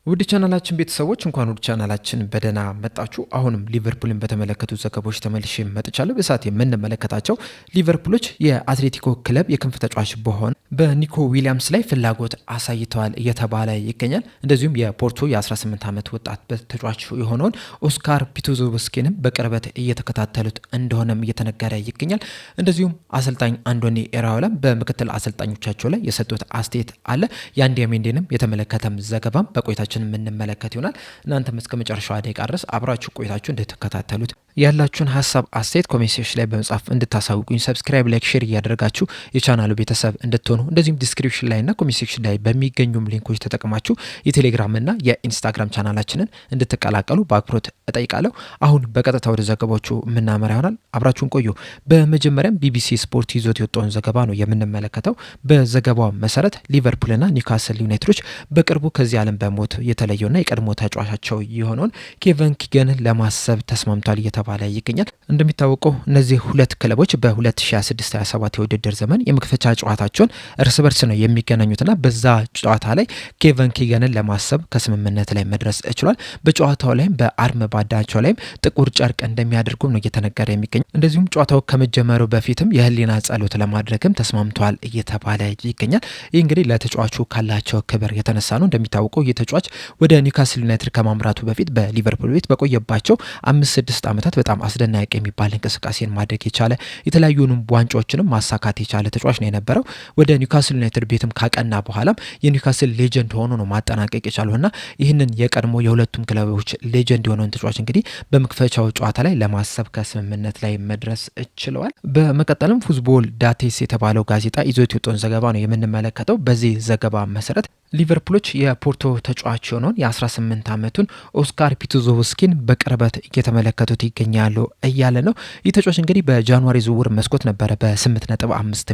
ውድ ቻናላችን ቤተሰቦች እንኳን ውድ ቻናላችን በደህና መጣችሁ። አሁንም ሊቨርፑልን በተመለከቱ ዘገባዎች ተመልሼ መጥቻለሁ። በሰዓት የምንመለከታቸው ሊቨርፑሎች የአትሌቲኮ ክለብ የክንፍ ተጫዋች በሆነ በኒኮ ዊሊያምስ ላይ ፍላጎት አሳይተዋል እየተባለ ይገኛል። እንደዚሁም የፖርቶ የ18 ዓመት ወጣት ተጫዋች የሆነውን ኦስካር ፒቶዞቭስኪንም በቅርበት እየተከታተሉት እንደሆነም እየተነገረ ይገኛል። እንደዚሁም አሰልጣኝ አንዶኒ ኢራኦላም በምክትል አሰልጣኞቻቸው ላይ የሰጡት አስተያየት አለ። የአንዲ ሜንዴንም የተመለከተም ዘገባም በቆይታችን የምንመለከት ይሆናል። እናንተም እስከ መጨረሻው ደቂቃ ድረስ አብራችሁ ቆይታችሁ እንድትከታተሉት ያላችሁን ሀሳብ አስተያየት ኮሜንት ሴክሽን ላይ በመጻፍ እንድታሳውቁኝ፣ ሰብስክራይብ፣ ላይክ፣ ሼር እያደረጋችሁ የቻናሉ ቤተሰብ እንድትሆኑ እንደዚሁም ዲስክሪፕሽን ላይ እና ኮሜንት ሴክሽን ላይ በሚገኙም ሊንኮች ተጠቅማችሁ የቴሌግራም እና የኢንስታግራም ቻናላችንን እንድትቀላቀሉ በአክብሮት እጠይቃለሁ። አሁን በቀጥታ ወደ ዘገባዎቹ የምናመራ ይሆናል። አብራችሁን ቆዩ። በመጀመሪያም ቢቢሲ ስፖርት ይዞት የወጣውን ዘገባ ነው የምንመለከተው። በዘገባው መሰረት ሊቨርፑልና ኒውካስል ዩናይትዶች በቅርቡ ከዚህ ዓለም በሞት የተለየውና የቀድሞ ተጫዋቻቸው የሆነውን ኬቨን ኪገንን ለማሰብ ተስማምቷል እየተባለ ይገኛል። እንደሚታወቀው እነዚህ ሁለት ክለቦች በ2026/27 የውድድር ዘመን የመክፈቻ ጨዋታቸውን እርስ በርስ ነው የሚገናኙትና በዛ ጨዋታ ላይ ኬቨን ኪገንን ለማሰብ ከስምምነት ላይ መድረስ ችሏል። በጨዋታው ላይም በአርም ባዳቸው ላይም ጥቁር ጨርቅ እንደሚያደርጉም ነው እየተነገረ የሚገኘው። እንደዚሁም ጨዋታው ከመጀመሩ በፊትም የህሊና ጸሎት ለማድረግም ተስማምቷል እየተባለ ይገኛል። ይህ እንግዲህ ለተጫዋቹ ካላቸው ክብር የተነሳ ነው። እንደሚታወቀው የተጫዋች ወደ ኒውካስል ዩናይትድ ከማምራቱ በፊት በሊቨርፑል ቤት በቆየባቸው 5-6 ዓመታት በጣም አስደናቂ የሚባል እንቅስቃሴን ማድረግ የቻለ የተለያዩንም ዋንጫዎችንም ማሳካት የቻለ ተጫዋች ነው የነበረው። ወደ ኒውካስል ዩናይትድ ቤትም ካቀና በኋላም የኒውካስል ሌጀንድ ሆኖ ነው ማጠናቀቅ የቻለውና ይህንን የቀድሞ የሁለቱም ክለቦች ሌጀንድ የሆነውን ተጫዋች እንግዲህ በመክፈቻው ጨዋታ ላይ ለማሰብ ከስምምነት ላይ መድረስ ችለዋል። በመቀጠልም ፉትቦል ዳቴስ የተባለው ጋዜጣ ይዞት የወጣውን ዘገባ ነው የምንመለከተው። በዚህ ዘገባ መሰረት ሊቨርፑሎች የፖርቶ ተጫዋች የሆነውን የ18 ዓመቱን ኦስካር ፒቶዞቭስኪን በቅርበት እየተመለከቱት ይገኛሉ እያለ ነው። ይህ ተጫዋች እንግዲህ በጃንዋሪ ዝውውር መስኮት ነበረ በ8.5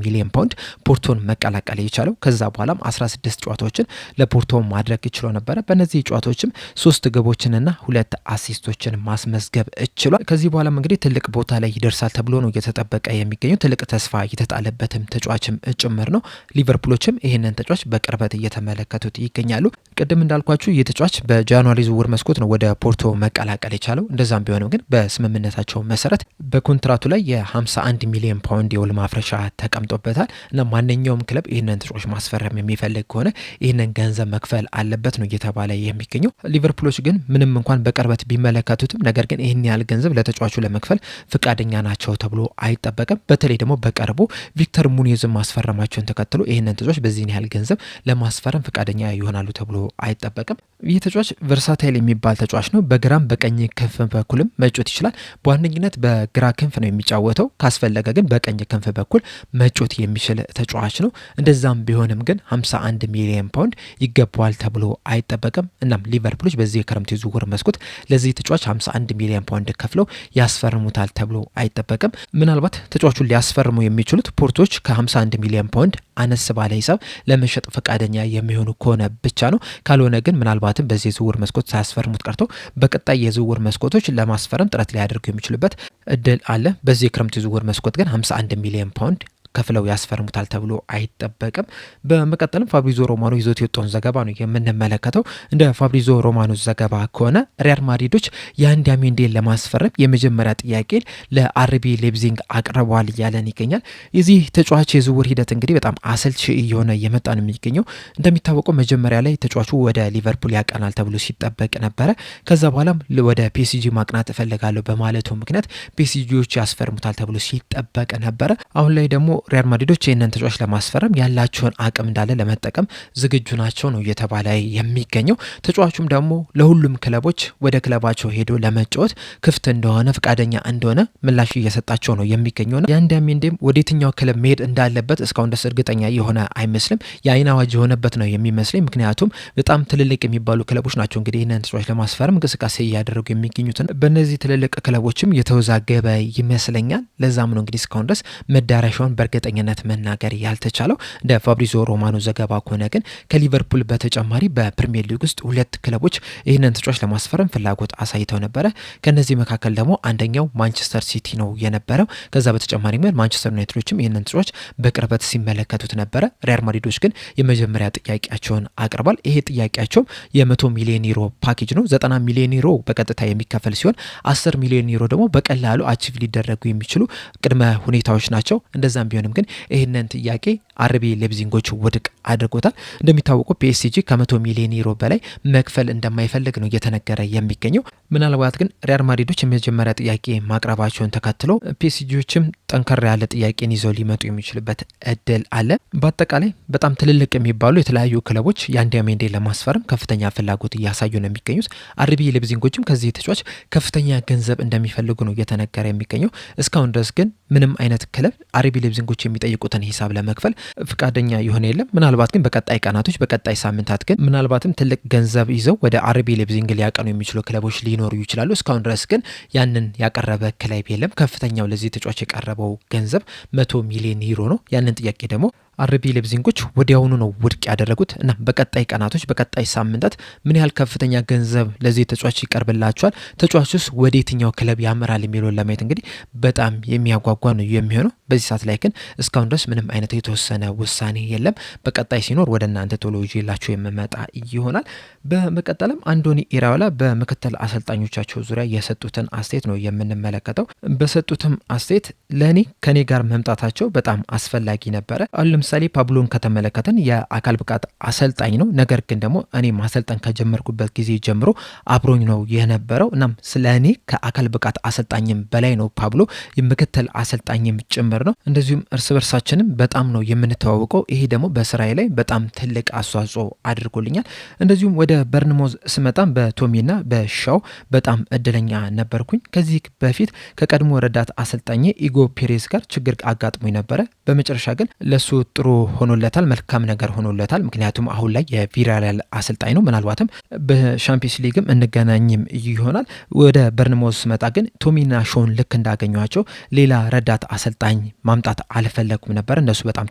ሚሊዮን ፓውንድ ፖርቶን መቀላቀል የቻለው። ከዛ በኋላም 16 ጨዋታዎችን ለፖርቶ ማድረግ ችሎ ነበረ። በእነዚህ ጨዋታዎችም 3 ግቦችንና 2 አሲስቶችን ማስመዝገብ ችሏል። ከዚህ በኋላም እንግዲህ ትልቅ ቦታ ላይ ይደርሳል ተብሎ ነው እየተጠበቀ የሚገኘው። ትልቅ ተስፋ የተጣለበትም ተጫዋችም ጭምር ነው። ሊቨርፑሎችም ይህንን ተጫዋች በቅርበት እየተመለከቱት ይገኛሉ። ቅድም እንዳልኳችሁ የተጫዋች በጃንዋሪ ዝውውር መስኮት ነው ወደ ፖርቶ መቀላቀል የቻለው። እንደዛም ቢሆንም ግን በስምምነታቸው መሰረት በኮንትራቱ ላይ የ51 ሚሊዮን ፓውንድ የውል ማፍረሻ ተቀምጦበታል እና ማንኛውም ክለብ ይህንን ተጫዋች ማስፈረም የሚፈልግ ከሆነ ይህንን ገንዘብ መክፈል አለበት ነው እየተባለ የሚገኘው። ሊቨርፑሎች ግን ምንም እንኳን በቅርበት ቢመለከቱትም ነገር ግን ይህን ያህል ገንዘብ ለተጫዋቹ ለመክፈል ፍቃደኛ ናቸው ተብሎ አይጠበቅም። በተለይ ደግሞ በቅርቡ ቪክተር ሙኒዝን ማስፈረማቸውን ተከትሎ ይህንን ተጫዋች በዚህን ያህል ገንዘብ ለማስፈረም ፍቃደኛ ይሆናሉ ተብሎ አይጠበቅም። ይህ ተጫዋች ቨርሳታይል የሚባል ተጫዋች ነው። በግራም በቀኝ ክንፍ በኩልም መጮት ይችላል። በዋነኝነት በግራ ክንፍ ነው የሚጫወተው። ካስፈለገ ግን በቀኝ ክንፍ በኩል መጮት የሚችል ተጫዋች ነው። እንደዛም ቢሆንም ግን 51 ሚሊዮን ፓውንድ ይገባዋል ተብሎ አይጠበቅም። እናም ሊቨርፑሎች በዚህ የክረምት የዝውውር መስኮት ለዚህ ተጫዋች 51 ሚሊዮን ፓውንድ ከፍለው ያስፈርሙታል ተብሎ አይጠበቅም። ምናልባት ተጫዋቹን ሊያስፈርሙ የሚችሉት ፖርቶች ከ51 ሚሊዮን ፓውንድ አነስ ባለ ሂሳብ ለመሸጥ ፈቃደኛ የሚሆኑ ከሆነ ብቻ ነው። ካልሆነ ግን ምናልባትም በዚህ የዝውውር መስኮት ሳያስፈርሙት ቀርቶ በቀጣይ የዝውውር መስኮቶች ለማስፈረም ጥረት ሊያደርጉ የሚችሉበት እድል አለ። በዚህ የክረምት የዝውውር መስኮት ግን 51 ሚሊዮን ፓውንድ ከፍለው ያስፈርሙታል ተብሎ አይጠበቅም። በመቀጠልም ፋብሪዞ ሮማኖ ይዞት የወጣውን ዘገባ ነው የምንመለከተው። እንደ ፋብሪዞ ሮማኖ ዘገባ ከሆነ ሪያል ማድሪዶች የአንዲ ሜንዴን ለማስፈረም የመጀመሪያ ጥያቄ ለአርቢ ሌፕዚግ አቅርበዋል እያለን ይገኛል። የዚህ ተጫዋች የዝውውር ሂደት እንግዲህ በጣም አሰልቺ እየሆነ የመጣ ነው የሚገኘው። እንደሚታወቀው መጀመሪያ ላይ ተጫዋቹ ወደ ሊቨርፑል ያቀናል ተብሎ ሲጠበቅ ነበረ። ከዛ በኋላም ወደ ፒኤስጂ ማቅናት እፈልጋለሁ በማለቱ ምክንያት ፒኤስጂዎች ያስፈርሙታል ተብሎ ሲጠበቅ ነበረ። አሁን ላይ ደግሞ ሪያል ማድሪዶች ይህንን ተጫዋች ለማስፈረም ያላቸውን አቅም እንዳለ ለመጠቀም ዝግጁ ናቸው ነው እየተባለ የሚገኘው። ተጫዋቹም ደግሞ ለሁሉም ክለቦች ወደ ክለባቸው ሄዶ ለመጫወት ክፍት እንደሆነ ፈቃደኛ እንደሆነ ምላሽ እየሰጣቸው ነው የሚገኘው። የአንዲ ሜንዴም ወደ የትኛው ክለብ መሄድ እንዳለበት እስካሁን ድረስ እርግጠኛ የሆነ አይመስልም። የአይን አዋጅ የሆነበት ነው የሚመስለኝ። ምክንያቱም በጣም ትልልቅ የሚባሉ ክለቦች ናቸው እንግዲህ ይህንን ተጫዋች ለማስፈረም እንቅስቃሴ እያደረጉ የሚገኙትን። በእነዚህ ትልልቅ ክለቦችም የተወዛገበ ይመስለኛል። ለዛም ነው እንግዲህ እስካሁን ድረስ መዳረሻውን በእርግጠኝነት መናገር ያልተቻለው። እንደ ፋብሪዞ ሮማኖ ዘገባ ከሆነ ግን ከሊቨርፑል በተጨማሪ በፕሪሚየር ሊግ ውስጥ 2 ክለቦች ይህንን ተጫዋች ለማስፈረም ፍላጎት አሳይተው ነበረ። ከነዚህ መካከል ደግሞ አንደኛው ማንቸስተር ሲቲ ነው የነበረው። ከዛ በተጨማሪ ግን ማንቸስተር ዩናይትዶችም ይህንን ተጫዋች በቅርበት ሲመለከቱት ነበረ። ሪያል ማድሪዶች ግን የመጀመሪያ ጥያቄያቸውን አቅርቧል። ይሄ ጥያቄያቸው የ100 ሚሊዮን ዩሮ ፓኬጅ ነው። 90 ሚሊዮን ዩሮ በቀጥታ የሚከፈል ሲሆን 10 ሚሊዮን ዩሮ ደግሞ በቀላሉ አቺቭ ሊደረጉ የሚችሉ ቅድመ ሁኔታዎች ናቸው። እንደዛም ቢሆንም ግን ይህንን ጥያቄ አርቢ ሌፕዚንጎች ውድቅ አድርጎታል። እንደሚታወቀው ፒኤስጂ ከ100 ሚሊዮን ዩሮ በላይ መክፈል እንደማይፈልግ ነው እየተነገረ የሚገኘው። ምናልባት ግን ሪያል ማድሪዶች የመጀመሪያ ጥያቄ ማቅረባቸውን ተከትሎ ፒኤስጂዎችም ጠንከር ያለ ጥያቄን ይዘው ሊመጡ የሚችልበት እድል አለ። በአጠቃላይ በጣም ትልልቅ የሚባሉ የተለያዩ ክለቦች የአንዲያሜንዴ ለማስፈረም ከፍተኛ ፍላጎት እያሳዩ ነው የሚገኙት። አርቢ ሌፕዚንጎችም ከዚህ ተጫዋች ከፍተኛ ገንዘብ እንደሚፈልጉ ነው እየተነገረ የሚገኘው። እስካሁን ድረስ ግን ምንም አይነት ክለብ አርቢ ሌፕዚንጎች የሚጠይቁትን ሂሳብ ለመክፈል ፍቃደኛ የሆነ የለም። ምናልባት ግን በቀጣይ ቀናቶች በቀጣይ ሳምንታት ግን ምናልባትም ትልቅ ገንዘብ ይዘው ወደ አርቢ ሌፕዚንግ ሊያቀኑ የሚችሉ ክለቦች ሊኖሩ ይችላሉ። እስካሁን ድረስ ግን ያንን ያቀረበ ክለብ የለም። ከፍተኛው ለዚህ ተጫዋች የቀረበው ገንዘብ 100 ሚሊዮን ዩሮ ነው። ያንን ጥያቄ ደግሞ አርቢ ሌፕዚንጎች ወዲያውኑ ነው ውድቅ ያደረጉት እና በቀጣይ ቀናቶች በቀጣይ ሳምንታት ምን ያህል ከፍተኛ ገንዘብ ለዚህ ተጫዋች ይቀርብላቸዋል፣ ተጫዋቹስ ወደ የትኛው ክለብ ያመራል የሚለውን ለማየት እንግዲህ በጣም የሚያጓጓ ነው የሚሆነው። በዚህ ሰዓት ላይ ግን እስካሁን ድረስ ምንም አይነት የተወሰነ ውሳኔ የለም። በቀጣይ ሲኖር ወደ እናንተ ቶሎ ይዤላችሁ የምመጣ ይሆናል። በመቀጠልም አንዶኒ ኢራኦላ በምክትል አሰልጣኞቻቸው ዙሪያ የሰጡትን አስተያየት ነው የምንመለከተው። በሰጡትም አስተያየት ለእኔ ከኔ ጋር መምጣታቸው በጣም አስፈላጊ ነበረ። ለምሳሌ ፓብሎን ከተመለከተን የአካል ብቃት አሰልጣኝ ነው። ነገር ግን ደግሞ እኔ ማሰልጠን ከጀመርኩበት ጊዜ ጀምሮ አብሮኝ ነው የነበረው። እናም ስለ እኔ ከአካል ብቃት አሰልጣኝም በላይ ነው ፓብሎ፣ የምክትል አሰልጣኝም ጭምር ነው። እንደዚሁም እርስ በርሳችንም በጣም ነው የምንተዋወቀው። ይሄ ደግሞ በስራዬ ላይ በጣም ትልቅ አስተዋጽኦ አድርጎልኛል። እንደዚሁም ወደ በርንሞዝ ስመጣም በቶሚና በሻው በጣም እድለኛ ነበርኩኝ። ከዚህ በፊት ከቀድሞ ረዳት አሰልጣኝ ኢጎ ፔሬዝ ጋር ችግር አጋጥሞኝ ነበረ። በመጨረሻ ግን ለሱ ጥሩ ሆኖለታል፣ መልካም ነገር ሆኖለታል። ምክንያቱም አሁን ላይ የቪያሪያል አሰልጣኝ ነው። ምናልባትም በሻምፒየንስ ሊግም እንገናኝም ይሆናል። ወደ በርንሞዝ ስመጣ ግን ቶሚና ሾን ልክ እንዳገኟቸው ሌላ ረዳት አሰልጣኝ ማምጣት አልፈለኩም ነበር። እነሱ በጣም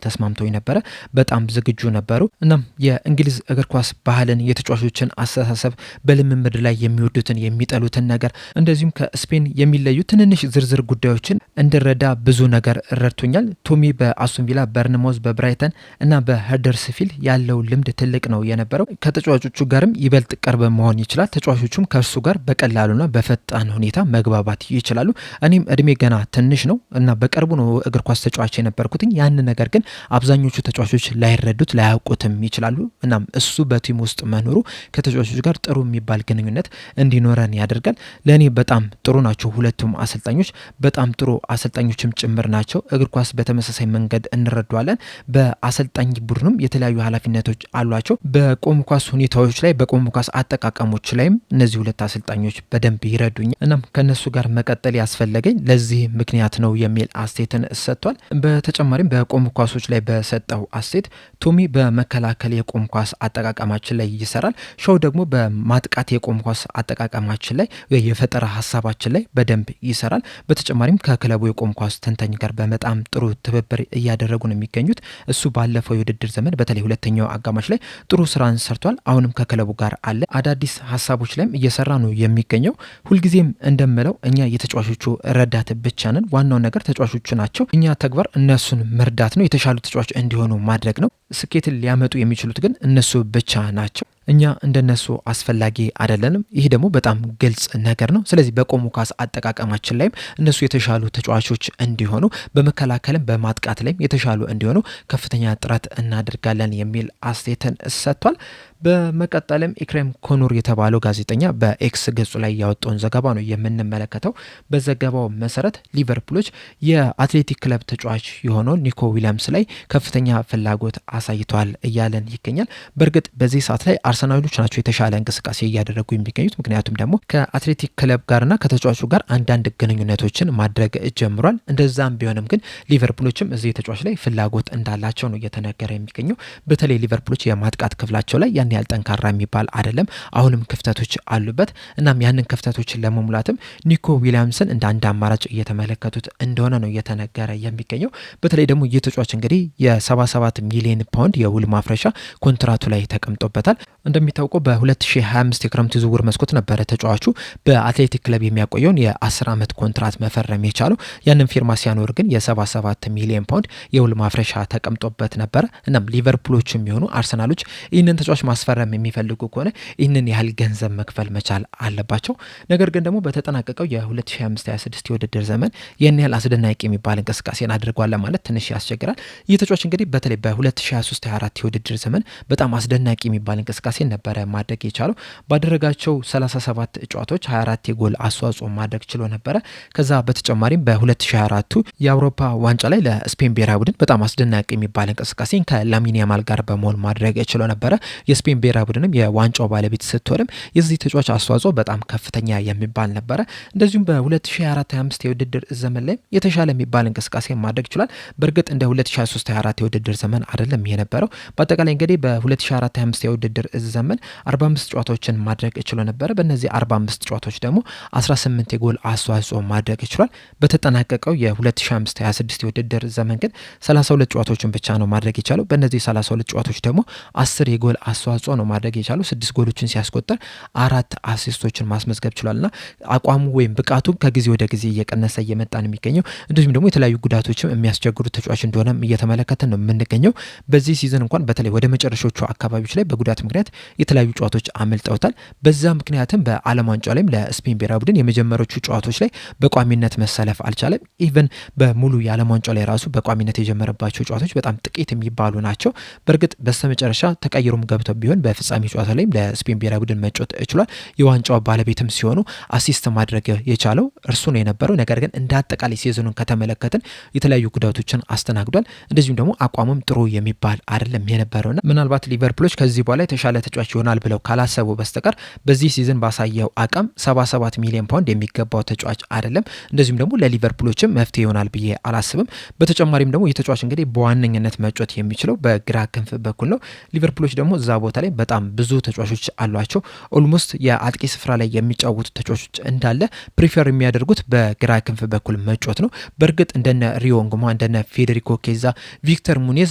ተስማምተው ነበረ፣ በጣም ዝግጁ ነበሩ። እናም የእንግሊዝ እግር ኳስ ባህልን፣ የተጫዋቾችን አስተሳሰብ፣ በልምምድ ላይ የሚወዱትን የሚጠሉትን ነገር፣ እንደዚሁም ከስፔን የሚለዩ ትንንሽ ዝርዝር ጉዳዮችን እንድረዳ ብዙ ነገር ረድቶኛል። ቶሚ በአስቶን ቪላ፣ በርንሞዝ፣ በብራይተን እና በሀደርስፊልድ ያለው ልምድ ትልቅ ነው የነበረው። ከተጫዋቾቹ ጋርም ይበልጥ ቅርብ መሆን ይችላል። ተጫዋቾቹም ከእርሱ ጋር በቀላሉና በፈጣን ሁኔታ መግባባት ይችላሉ። እኔም እድሜ ገና ትንሽ ነው እና በቅርቡ ነው እግር ኳስ ተጫዋች የነበርኩትኝ። ያን ነገር ግን አብዛኞቹ ተጫዋቾች ላይረዱት ላያውቁትም ይችላሉ። እናም እሱ በቲም ውስጥ መኖሩ ከተጫዋቾች ጋር ጥሩ የሚባል ግንኙነት እንዲኖረን ያደርጋል። ለእኔ በጣም ጥሩ ናቸው ሁለቱም አሰልጣኞች፣ በጣም ጥሩ አሰልጣኞችም ጭምር ናቸው። እግር ኳስ በተመሳሳይ መንገድ እንረዷለን። በአሰልጣኝ ቡድኑም የተለያዩ ኃላፊነቶች አሏቸው። በቆም ኳስ ሁኔታዎች ላይ፣ በቆም ኳስ አጠቃቀሞች ላይም እነዚህ ሁለት አሰልጣኞች በደንብ ይረዱኛል። እናም ከነሱ ጋር መቀጠል ያስፈለገኝ ለዚህ ምክንያት ነው የሚል አስተያየትን ሰጥቷል። በተጨማሪም በቆም ኳሶች ላይ በሰጠው አስተያየት ቶሚ በመከላከል የቆም ኳስ አጠቃቀማችን ላይ ይሰራል፣ ሻው ደግሞ በማጥቃት የቆም ኳስ አጠቃቀማችን ላይ የፈጠራ ሀሳባችን ላይ በደንብ ይሰራል። በተጨማሪም ከክለቡ የቆም ኳስ ተንታኝ ጋር በጣም ጥሩ ትብብር እያደረጉ ነው የሚገኙት። እሱ ባለፈው የውድድር ዘመን በተለይ ሁለተኛው አጋማሽ ላይ ጥሩ ስራን ሰርቷል። አሁንም ከክለቡ ጋር አለ። አዳዲስ ሀሳቦች ላይም እየሰራ ነው የሚገኘው። ሁልጊዜም እንደምለው እኛ የተጫዋቾቹ ረዳት ብቻ ነን። ዋናው ነገር ተጫዋቾቹ ናቸው። እኛ ተግባር እነሱን መርዳት ነው፣ የተሻሉ ተጫዋች እንዲሆኑ ማድረግ ነው። ስኬትን ሊያመጡ የሚችሉት ግን እነሱ ብቻ ናቸው። እኛ እንደነሱ አስፈላጊ አይደለንም። ይህ ደግሞ በጣም ግልጽ ነገር ነው። ስለዚህ በቆሙ ኳስ አጠቃቀማችን ላይም እነሱ የተሻሉ ተጫዋቾች እንዲሆኑ፣ በመከላከልም በማጥቃት ላይም የተሻሉ እንዲሆኑ ከፍተኛ ጥረት እናደርጋለን የሚል አስተያየትን ሰጥቷል። በመቀጠልም ኢክሬም ኮኑር የተባለው ጋዜጠኛ በኤክስ ገጹ ላይ ያወጣውን ዘገባ ነው የምንመለከተው። በዘገባው መሰረት ሊቨርፑሎች የአትሌቲክ ክለብ ተጫዋች የሆነው ኒኮ ዊሊያምስ ላይ ከፍተኛ ፍላጎት አሳይተዋል እያለን ይገኛል። በእርግጥ በዚህ ሰዓት ላይ አርሰናሎች ናቸው የተሻለ እንቅስቃሴ እያደረጉ የሚገኙት። ምክንያቱም ደግሞ ከአትሌቲክ ክለብ ጋርና ከተጫዋቹ ጋር አንዳንድ ግንኙነቶችን ማድረግ ጀምሯል። እንደዛም ቢሆንም ግን ሊቨርፑሎችም እዚህ ተጫዋች ላይ ፍላጎት እንዳላቸው ነው እየተነገረ የሚገኘው። በተለይ ሊቨርፑሎች የማጥቃት ክፍላቸው ላይ ያን ያህል ጠንካራ የሚባል አይደለም። አሁንም ክፍተቶች አሉበት። እናም ያንን ክፍተቶችን ለመሙላትም ኒኮ ዊሊያምስን እንደ አንድ አማራጭ እየተመለከቱት እንደሆነ ነው እየተነገረ የሚገኘው። በተለይ ደግሞ የተጫዋች እንግዲህ የ77 ሚሊዮን ፓውንድ የውል ማፍረሻ ኮንትራቱ ላይ ተቀምጦበታል። እንደሚታወቀው በ2025 የክረምት ዝውውር መስኮት ነበረ ተጫዋቹ በአትሌቲክ ክለብ የሚያቆየውን የ10 ዓመት ኮንትራት መፈረም የቻለው። ያንን ፊርማ ሲያኖር ግን የ77 ሚሊዮን ፓውንድ የውል ማፍረሻ ተቀምጦበት ነበረ። እናም ሊቨርፑሎች የሚሆኑ አርሰናሎች ይህንን ተጫዋች ማስፈረም የሚፈልጉ ከሆነ ይህንን ያህል ገንዘብ መክፈል መቻል አለባቸው። ነገር ግን ደግሞ በተጠናቀቀው የ2025/26 የውድድር ዘመን ይህን ያህል አስደናቂ የሚባል እንቅስቃሴን አድርጓል ለማለት ትንሽ ያስቸግራል። ይህ ተጫዋች እንግዲህ በተለይ በ2023/24 የውድድር ዘመን በጣም አስደናቂ የሚባል እንቅስቃሴ ነበረ ማድረግ የቻለው። ባደረጋቸው 37 ጨዋታዎች 24 የጎል አስተዋጽኦ ማድረግ ችሎ ነበረ። ከዛ በተጨማሪም በ2024 የአውሮፓ ዋንጫ ላይ ለስፔን ብሔራዊ ቡድን በጣም አስደናቂ የሚባል እንቅስቃሴን ከላሚን ያማል ጋር በመሆን ማድረግ ችሎ ነበረ። የስፔን ብሔራዊ ቡድንም የዋንጫው ባለቤት ስትሆንም የዚህ ተጫዋች አስተዋጽኦ በጣም ከፍተኛ የሚባል ነበረ። እንደዚሁም በ2024/25 የውድድር ዘመን ላይ የተሻለ የሚባል እንቅስቃሴ ማድረግ ችሏል። በእርግጥ እንደ 2023/24 የውድድር ዘመን አይደለም የነበረው። በአጠቃላይ እንግዲህ በ2024/25 የውድድር ዘመን 45 ጨዋታዎችን ማድረግ ችሎ ነበረ። በእነዚህ 45 ጨዋታዎች ደግሞ 18 የጎል አስተዋጽኦ ማድረግ ችሏል። በተጠናቀቀው የ2025/26 የውድድር ዘመን ግን 32 ጨዋታዎችን ብቻ ነው ማድረግ የቻለው። በእነዚህ 32 ጨዋታዎች ደግሞ 10 የጎል አስተዋጽኦ ነው ማድረግ የቻለው። 6 ጎሎችን ሲያስቆጠር 4 አሲስቶችን ማስመዝገብ ችሏልና አቋሙ ወይም ብቃቱ ከጊዜ ወደ ጊዜ እየቀነሰ እየመጣ ነው የሚገኘው። እንደዚሁም ደግሞ የተለያዩ ጉዳቶችም የሚያስቸግሩ ተጫዋች እንደሆነም እየተመለከትን ነው የምንገኘው። በዚህ ሲዝን እንኳን በተለይ ወደ መጨረሻዎቹ አካባቢዎች ላይ በጉዳት ምክንያት የተለያዩ ጨዋታዎች አመልጠውታል። በዛ ምክንያትም በዓለም ዋንጫ ላይም ለስፔን ብሔራዊ ቡድን የመጀመሪያዎቹ ጨዋታዎች ላይ በቋሚነት መሰለፍ አልቻለም። ኢቨን በሙሉ የዓለም ዋንጫ ላይ ራሱ በቋሚነት የጀመረባቸው ጨዋታዎች በጣም ጥቂት የሚባሉ ናቸው። በእርግጥ በስተመጨረሻ ተቀይሮም ገብተው ቢሆን በፍጻሜ ጨዋታ ላይም ለስፔን ብሔራዊ ቡድን መጫወት ችሏል። የዋንጫው ባለቤትም ሲሆኑ አሲስት ማድረግ የቻለው እርሱ ነው የነበረው። ነገር ግን እንደ አጠቃላይ ሲዝኑን ከተመለከትን የተለያዩ ጉዳቶችን አስተናግዷል። እንደዚሁም ደግሞ አቋሙም ጥሩ የሚባል አይደለም የነበረውና ምናልባት ሊቨርፑሎች ከዚህ በኋላ የተሻለ ተጫዋች ይሆናል ብለው ካላሰቡ በስተቀር በዚህ ሲዝን ባሳየው አቋም 77 ሚሊዮን ፓውንድ የሚገባው ተጫዋች አይደለም። እንደዚሁም ደግሞ ለሊቨርፑሎችም መፍትሄ ይሆናል ብዬ አላስብም። በተጨማሪም ደግሞ የተጫዋች እንግዲህ በዋነኝነት መጫወት የሚችለው በግራ ክንፍ በኩል ነው። ሊቨርፑሎች ደግሞ እዛ ቦታ ላይ በጣም ብዙ ተጫዋቾች አሏቸው። ኦልሞስት የአጥቂ ስፍራ ላይ የሚጫወቱ ተጫዋቾች እንዳለ ፕሪፈር የሚያደርጉት በግራ ክንፍ በኩል መጫወት ነው። በእርግጥ እንደነ ሪዮ እንጉማ፣ እንደነ ፌዴሪኮ ኬዛ፣ ቪክተር ሙኔዝ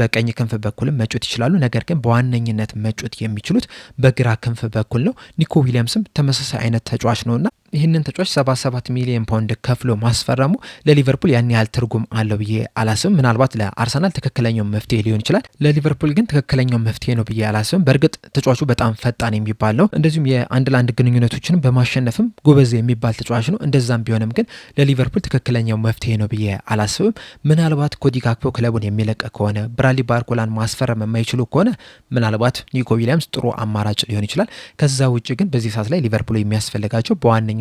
በቀኝ ክንፍ በኩልም መጫወት ይችላሉ። ነገር ግን በዋነኝነት መጫወት የሚችሉት በግራ ክንፍ በኩል ነው። ኒኮ ዊሊያምስም ተመሳሳይ አይነት ተጫዋች ነውና ይህንን ተጫዋች 77 ሚሊዮን ፓውንድ ከፍሎ ማስፈረሙ ለሊቨርፑል ያን ያህል ትርጉም አለው ብዬ አላስብም። ምናልባት ለአርሰናል ትክክለኛው መፍትሄ ሊሆን ይችላል። ለሊቨርፑል ግን ትክክለኛው መፍትሄ ነው ብዬ አላስብም። በእርግጥ ተጫዋቹ በጣም ፈጣን የሚባል ነው። እንደዚሁም የአንድ ለአንድ ግንኙነቶችን በማሸነፍም ጎበዝ የሚባል ተጫዋች ነው። እንደዛም ቢሆንም ግን ለሊቨርፑል ትክክለኛው መፍትሄ ነው ብዬ አላስብም። ምናልባት ኮዲ ጋክፖ ክለቡን የሚለቅ ከሆነ ብራድሊ ባርኮላን ማስፈረም የማይችሉ ከሆነ ምናልባት ኒኮ ዊሊያምስ ጥሩ አማራጭ ሊሆን ይችላል። ከዛ ውጭ ግን በዚህ ሰዓት ላይ ሊቨርፑል የሚያስፈልጋቸው በዋነኝነት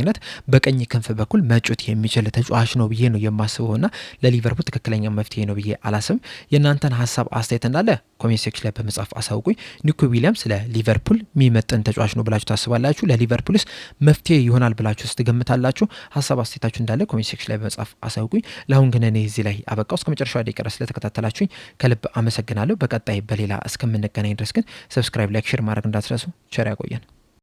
በቀኝ ክንፍ በኩል መጫወት የሚችል ተጫዋች ነው ብዬ ነው የማስበውና ለሊቨርፑል ትክክለኛ መፍትሄ ነው ብዬ አላስብም። የእናንተን ሀሳብ አስተያየት እንዳለ ኮሜንት ሴክሽን ላይ በመጻፍ አሳውቁኝ። ኒኮ ዊሊያምስ ለሊቨርፑል የሚመጥን ተጫዋች ነው ብላችሁ ታስባላችሁ? ለሊቨርፑልስ መፍትሄ ይሆናል ብላችሁ ትገምታላችሁ? ሀሳብ አስተያየታችሁ እንዳለ ኮሜንት ሴክሽን ላይ በመጻፍ አሳውቁኝ። ለአሁን ግን እኔ እዚህ ላይ አበቃው። እስከ መጨረሻው ደቂቃ ድረስ ስለተከታተላችሁኝ ከልብ አመሰግናለሁ። በቀጣይ በሌላ እስከምንገናኝ ድረስ ግን ሰብስክራይብ፣ ላይክ፣ ሼር ማድረግ እንዳትረሱ። ቸር ያቆየን።